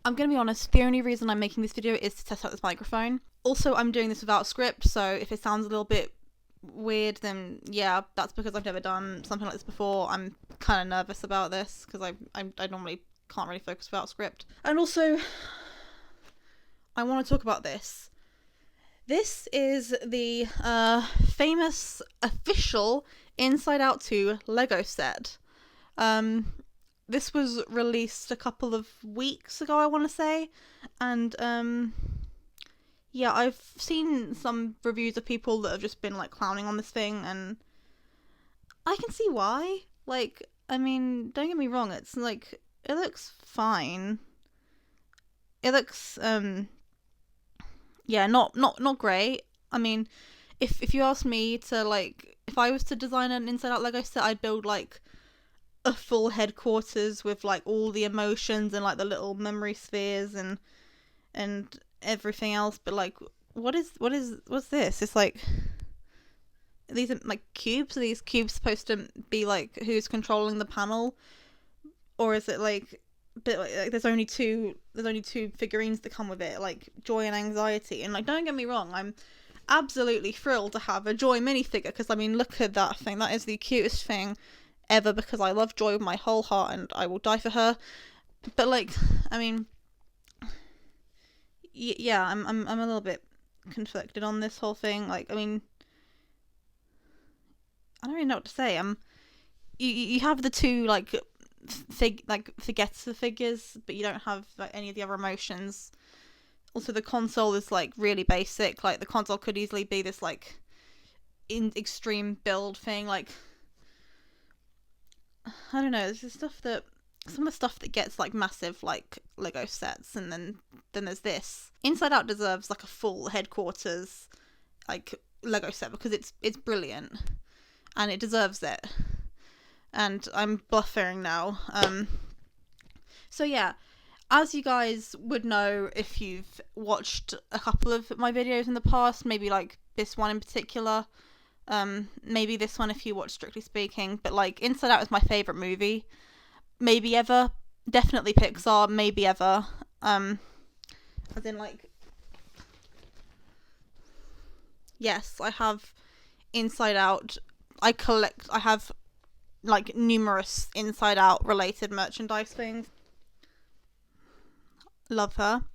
I'm gonna be honest, the only reason I'm making this video is to test out this microphone. Also, I'm doing this without script, so if it sounds a little bit weird, then yeah, that's because I've never done something like this before. I'm kind of nervous about this because I normally can't really focus without script. And also, I want to talk about this. This is the famous official Inside Out 2 Lego set. This was released a couple of weeks ago, I want to say, and yeah, I've seen some reviews of people that have just been like clowning on this thing, and I can see why. Like, I mean, don't get me wrong, it's like, it looks fine. It looks yeah, not great. I mean, if you ask me to, like, if I was to design an Inside Out Lego set, I'd build like a full headquarters with like all the emotions and like the little memory spheres and everything else. But like, what's this? It's like, these are like cubes. Are these cubes supposed to be like who's controlling the panel, or is it like, but like there's only two figurines that come with it, like Joy and Anxiety? And like, don't get me wrong, I'm absolutely thrilled to have a Joy minifigure, because I mean, look at that thing. That is the cutest thing ever, because I love Joy with my whole heart and I will die for her. But like, I mean, yeah, I'm a little bit conflicted on this whole thing. Like, I mean, I don't really know what to say. You have the two like Forgetsa figures, but you don't have like any of the other emotions. Also, the console is like really basic. Like, the console could easily be this like in extreme build thing. Like, I don't know, there's just some of the stuff that gets like massive like Lego sets, and then there's this. Inside Out deserves like a full headquarters like Lego set, because it's brilliant and it deserves it. And I'm buffering now. So yeah, as you guys would know if you've watched a couple of my videos in the past, maybe like this one in particular, maybe this one if you watch Strictly Speaking, but like, Inside Out is my favourite movie, maybe ever. Definitely Pixar, maybe ever. As in like, yes, I have Inside Out. I have like numerous Inside Out related merchandise things. Love her.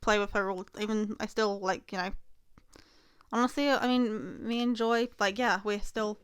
Play with her all, even I still like, you know, honestly, I mean, me and Joy, like, yeah, we're still,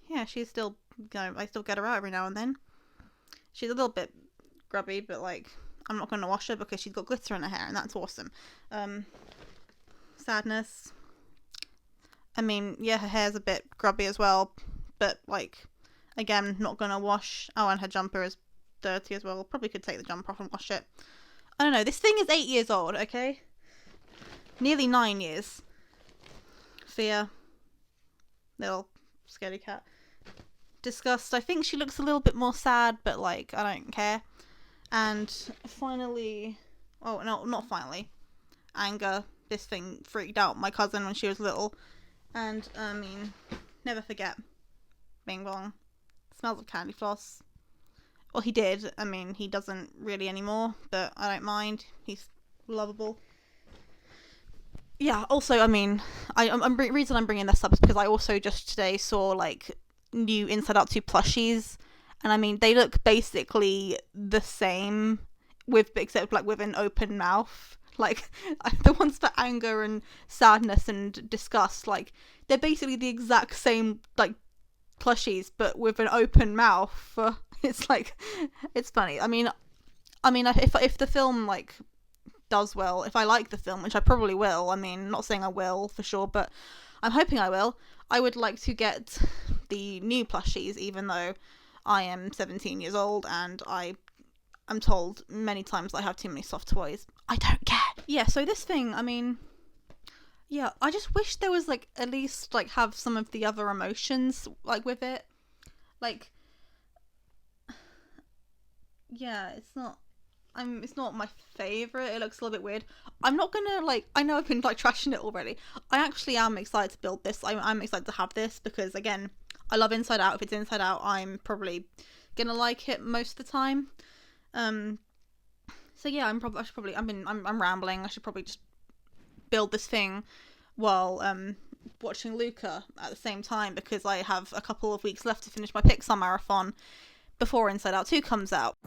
yeah, she's still, you know, I still get her out every now and then. She's a little bit grubby, but like, I'm not going to wash her because she's got glitter in her hair, and that's awesome. Sadness. I mean, yeah, her hair's a bit grubby as well, but like, again, not going to wash. Oh, and her jumper is dirty as well. Probably could take the jumper off and wash it. I don't know, this thing is 8 years old, okay? Nearly 9 years. Fear. Little scaredy cat. Disgust. I think she looks a little bit more sad, but like, I don't care. And finally, oh no, not finally, Anger. This thing freaked out my cousin when she was little. And I mean, never forget. Bing bong. Smells of candy floss. Well, he did. I mean, he doesn't really anymore, but I don't mind. He's lovable. Yeah, also, I mean, reason I'm bringing this up is because I also just today saw like new Inside Out 2 plushies, and I mean, they look basically the same, except like with an open mouth. Like, the ones for Anger and Sadness and Disgust, like, they're basically the exact same like plushies, but with an open mouth. It's like, it's funny. I mean, if the film like does well, if I like the film, which I probably will, I mean, I'm not saying I will for sure, but I'm hoping I will, I would like to get the new plushies, even though I am 17 years old and I'm told many times I have too many soft toys. I don't care. Yeah, so this thing, I mean, yeah, I just wish there was like, at least like, have some of the other emotions like with it. Like, yeah, it's not my favourite. It looks a little bit weird. I'm not gonna, like, I know I've been like trashing it already. I actually am excited to build this. I'm excited to have this because, again, I love Inside Out. If it's Inside Out, I'm probably gonna like it most of the time. So yeah, I'm rambling. I should probably just build this thing while watching Luca at the same time, because I have a couple of weeks left to finish my Pixar marathon before Inside Out 2 comes out.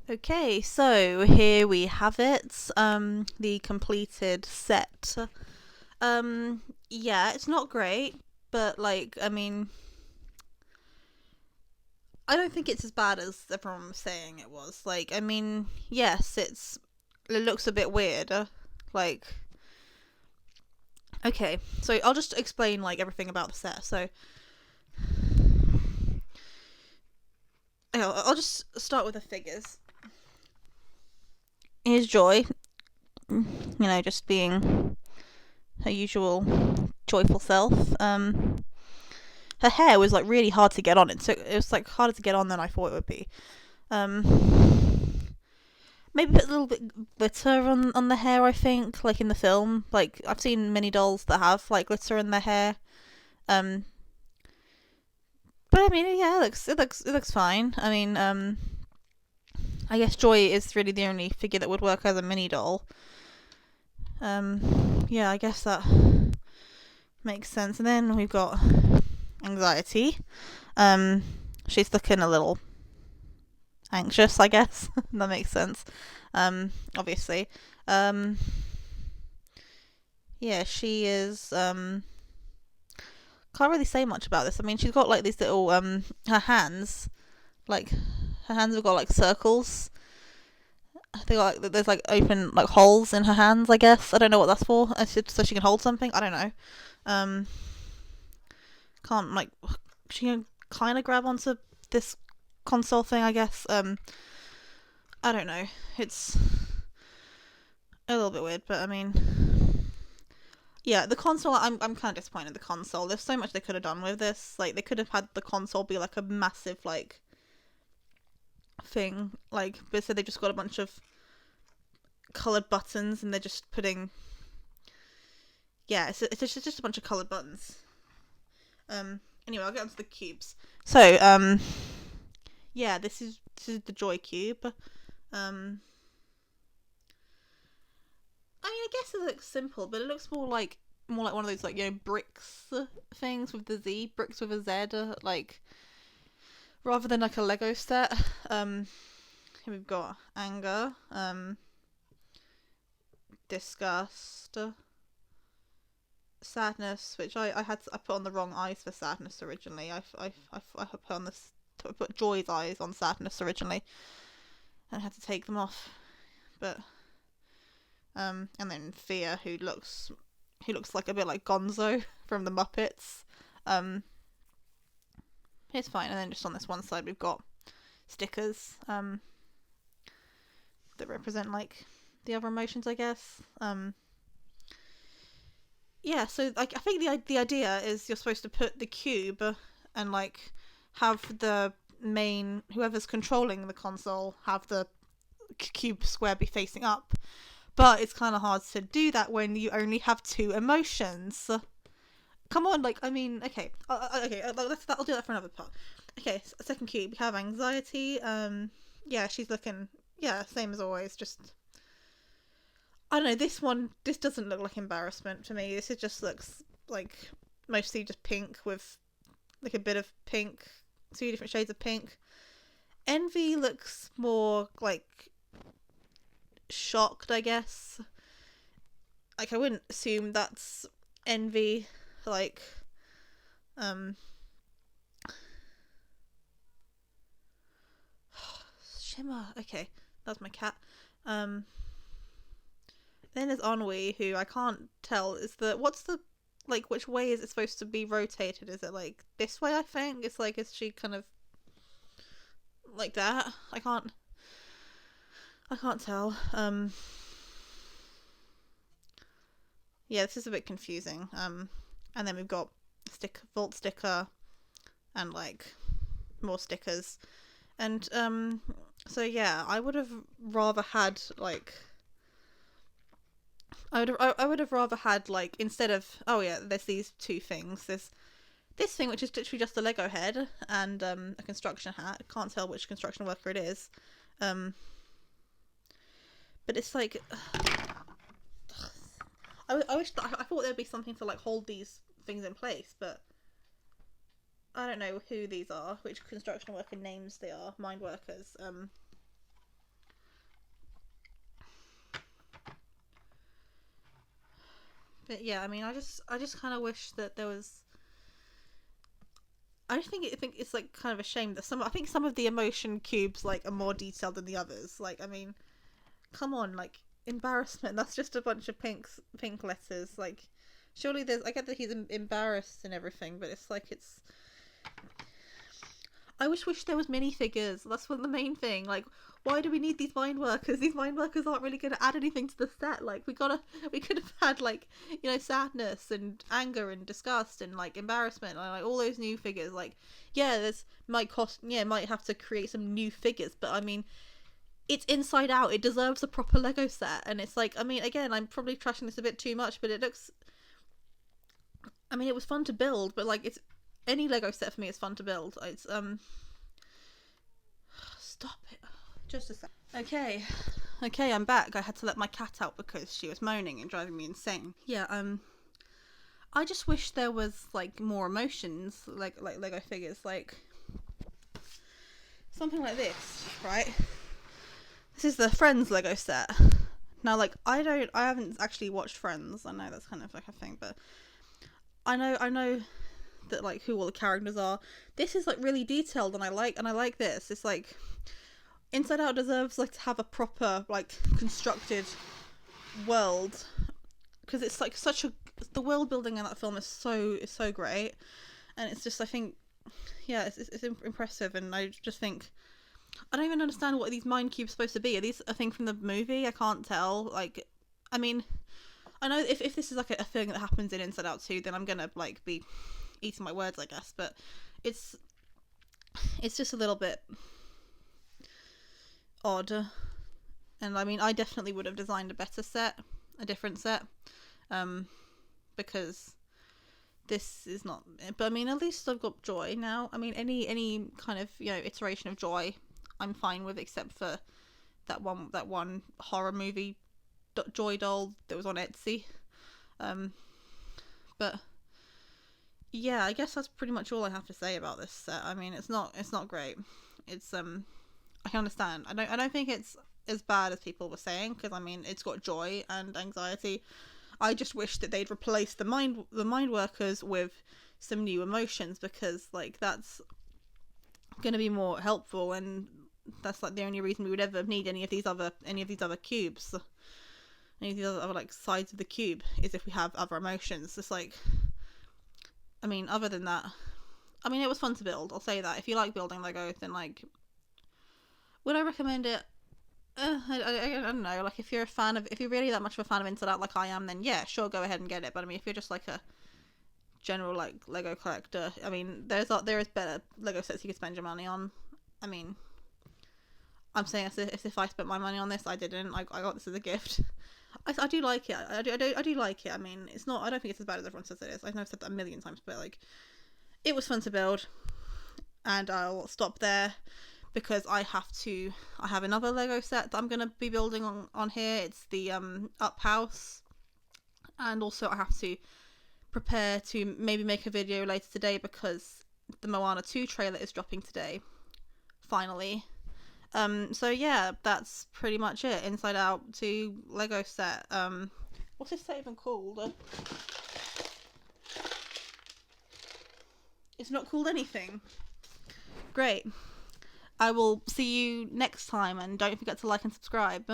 Okay, so here we have it, the completed set. Yeah, it's not great, but, like, I mean, I don't think it's as bad as everyone was saying it was. Like, I mean, yes, it looks a bit weird, like, okay, so I'll just explain, like, everything about the set. So I'll just start with the figures. Here's Joy, you know, just being her usual joyful self. Her hair was, like, really hard to get on. It was, like, harder to get on than I thought it would be. Maybe put a little bit glitter on the hair, I think, like in the film. Like, I've seen mini dolls that have, like, glitter in their hair. But I mean, yeah, it looks fine. I mean, I guess Joy is really the only figure that would work as a mini doll. Yeah, I guess that makes sense. And then we've got Anxiety. She's looking a little anxious, I guess. That makes sense. Obviously. Yeah, she is, can't really say much about this. I mean, she's got, like, these little, her hands have got, like, circles. They got, like, there's, like, open, like, holes in her hands, I guess. I don't know what that's for. So she can hold something? I don't know. Can't, like, she can kind of grab onto this console thing, I guess. I don't know. It's a little bit weird, but I mean, yeah, the console, I'm kind of disappointed in the console. There's so much they could have done with this. Like, they could have had the console be, like, a massive, like, thing. Like, but so they just got a bunch of coloured buttons and they're just putting, yeah, it's just a bunch of coloured buttons. Anyway, I'll get onto the cubes. So, yeah, this is the Joy Cube. I mean, I guess it looks simple, but it looks more like one of those, like, you know, bricks things with the Z, bricks with a Z, like, rather than like a Lego set. Here we've got anger, disgust, sadness, which I put on the wrong eyes for sadness originally. I put Joy's eyes on sadness originally, and had to take them off. But and then fear, who looks like a bit like Gonzo from the Muppets. It's fine. And then just on this one side we've got stickers that represent like the other emotions, I guess. Yeah, so like I think the idea is you're supposed to put the cube and like have the main, whoever's controlling the console, have the cube square be facing up. But it's kind of hard to do that when you only have two emotions. Come on, like, I mean, okay. I'll do that for another part. Okay, second cube, we have anxiety. Yeah, she's looking, yeah, same as always, just, I don't know, this doesn't look like embarrassment to me. This just looks like mostly just pink with, like, a bit of pink, 2 different shades of pink. Envy looks more, like, shocked, I guess. Like, I wouldn't assume that's envy, like, Shimmer, okay, that's my cat. Then there's Ennui, who I can't tell, like, which way is it supposed to be rotated? Is it, like, this way, I think? It's like, is she kind of like that? I can't tell. Yeah, this is a bit confusing. And then we've got vault sticker and like more stickers. And so yeah, I would have rather had like I would have rather had like, instead of, oh yeah, there's these 2 things. There's this thing which is literally just a Lego head and a construction hat. I can't tell which construction worker it is. But it's like I thought there'd be something to like hold these things in place, but I don't know who these are, which construction worker names they are, mind workers. But yeah, I mean, I just kind of wish that there was. I think it's like kind of a shame that I think some of the emotion cubes like are more detailed than the others. Like, I mean, come on, like, embarrassment, that's just a bunch of pink letters. Like, surely I get that he's embarrassed and everything, but it's like, I wish there was minifigures. That's the main thing. Like, why do we need these mind workers? These mind workers aren't really going to add anything to the set. Like, we could have had, like, you know, sadness and anger and disgust and like embarrassment and like all those new figures. Like, yeah, might have to create some new figures, but I mean, it's Inside Out. It deserves a proper Lego set. And it's like, I mean, again, I'm probably trashing this a bit too much, but it looks, I mean, it was fun to build, but like, it's, any Lego set for me is fun to build. It's stop it, just a sec. Okay, I'm back. I had to let my cat out because she was moaning and driving me insane. Yeah, I just wish there was like more emotions, like Lego figures, like something like this, right? This is the Friends Lego set. Now, like, I haven't actually watched Friends. I know that's kind of like a thing, but I know that like who all the characters are. This is like really detailed, and I like this. It's like Inside Out deserves like to have a proper like constructed world, because it's like the world building in that film is so great, and it's just, I think, yeah, it's impressive. And I just think, I don't even understand what these mind cubes supposed to be. Are these a thing from the movie? I can't tell. Like, I mean, I know if this is like a thing that happens in Inside Out 2, then I'm gonna like be eating my words, I guess. But it's just a little bit odd. And I mean, I definitely would have designed a better set, a different set. But because this is not, but I mean, at least I've got Joy now. I mean, any kind of, you know, iteration of Joy I'm fine with, except for that one horror movie Joy doll that was on Etsy. But yeah, I guess that's pretty much all I have to say about this set. I mean, it's not great. It's I can understand. I don't think it's as bad as people were saying, because I mean, it's got Joy and Anxiety. I just wish that they'd replace the mind workers with some new emotions, because like that's going to be more helpful, and that's like the only reason we would ever need any of these other cubes, any of these other like sides of the cube, is if we have other emotions. It's like, I mean, other than that, I mean, it was fun to build. I'll say that. If you like building Lego, then like, would I recommend it? I don't know. Like, if you're really that much of a fan of Inside Out like I am, then yeah, sure, go ahead and get it. But I mean, if you're just like a general like Lego collector, I mean, there is better Lego sets you could spend your money on. I mean, I'm saying as if I spent my money on this, I didn't. I got this as a gift. I do like it. I do like it. I mean, it's not. I don't think it's as bad as everyone says it is. I know I've said that a million times, but like, it was fun to build, and I'll stop there, because I have another Lego set that I'm gonna be building on here. It's the Up House, and also I have to prepare to maybe make a video later today, because the Moana 2 trailer is dropping today, finally. So yeah, that's pretty much it. Inside Out 2 Lego set. What's this set even called? It's not called anything. Great. I will see you next time, and don't forget to like and subscribe.